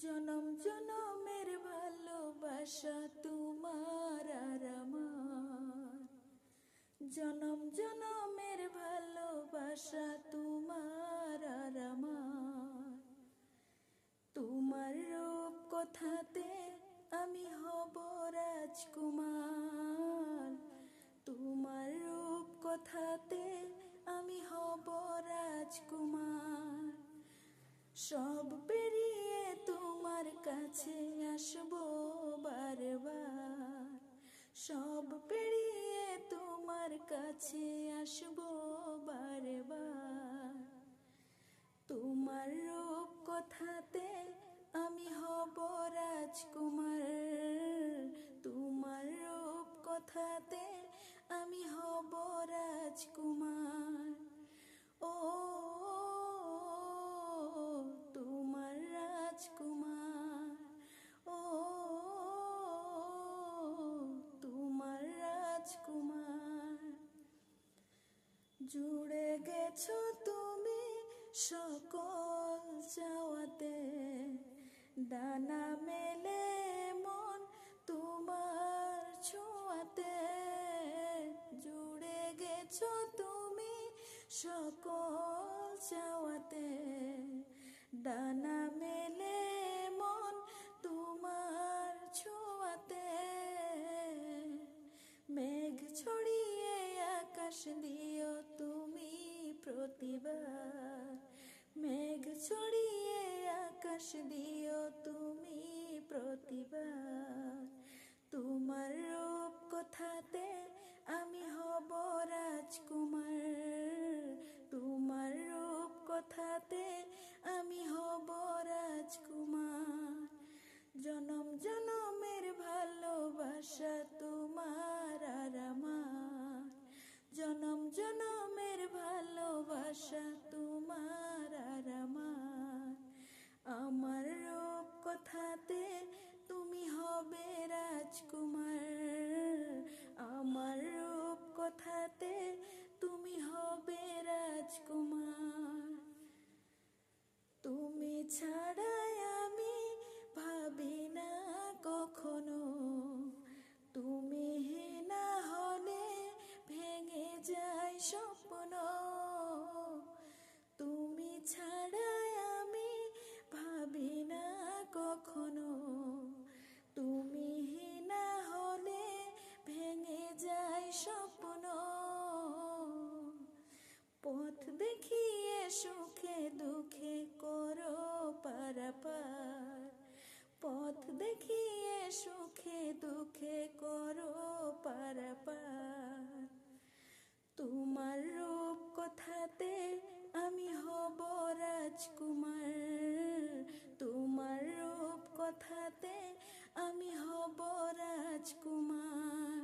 জনম জনমের ভালোবাসা তোমার আর আমার, জনম জনমের ভালোবাসা তোমার আর আমার। তোমার রূপ কথাতে আমি হব রাজকুমার, তোমার রূপ কথাতে আমি হব রাজকুমার। সব পেরিয়ে তোমার কাছে আসবো বারবার, সব পেরিয়ে তোমার কাছে আসবো বারবার। তোমার রূপ কথাতে আমি হব রাজকুমার, তোমার রূপ কথাতে আমি হব রাজকুমার। ও তোমার রাজকুমার, ও তোমার রাজকুমার। জুড়ে গেছো তুমি সকল চাওয়াতে, ডানা মেলে মন তোমার ছোঁয়াতে। জুড়ে গেছো তুমি সকল চাওয়াতে, ডানা মেলে মন তোমার ছোঁয়াতে। মেঘ ছড়িয়ে আকাশ দিও তুমি প্রতিবার, মেঘ ছড়িয়ে আকাশ দিও তুমি প্রতিবার। তোমার রূপ কথাতে আমি হব রাজকুমার, তোমার রূপ কথাতে আমি হব রাজকুমার। জনম জনমের ভালোবাসা তোমার আর আমার, জনম জনমের ভালোবাসা তোমার আর আমার। আমার রূপ কথাতে তুমি হবে রাজকুমার, আমার রূপ কথাতে তুমি হবে রাজকুমার। তুমি ছাড়াই আমি ভাবি না কখনো, তুমি না হলে ভেঙে যায় স্বপ্ন। তুমি ছাড়াই আমি ভাবি না কখনো, তুমি না হলে ভেঙে যায় স্বপ্ন। পথ দেখিয়ে সুখে দুঃখে করো পারাপার, পথ দেখিয়ে সুখে দুঃখে করো পারাপার। তোমার রূপ কথাতে আমি হব রাজকুমার, তোমার রূপ কথাতে আমি হব রাজকুমার।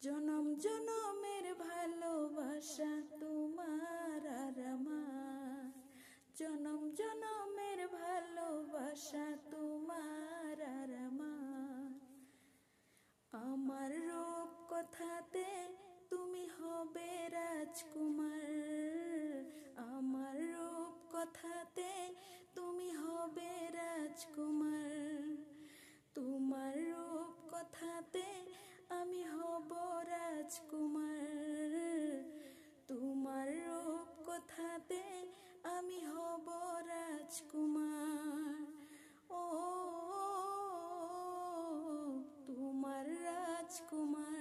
জনম জনমের ভালোবাসা তোমার আর আমার, জনম জনমের ভালোবাসা তোমার আর আমার। আমার রূপ কথাতে তুমি হবে রাজকুমার, আমার রূপ কথাতে তুমি হবে রাজকুমার। তোমার রূপ কথাতে আমি হব রাজকুমার, তোমার রূপ কথাতে আমি হব রাজকুমার। ও তোমার রাজকুমার।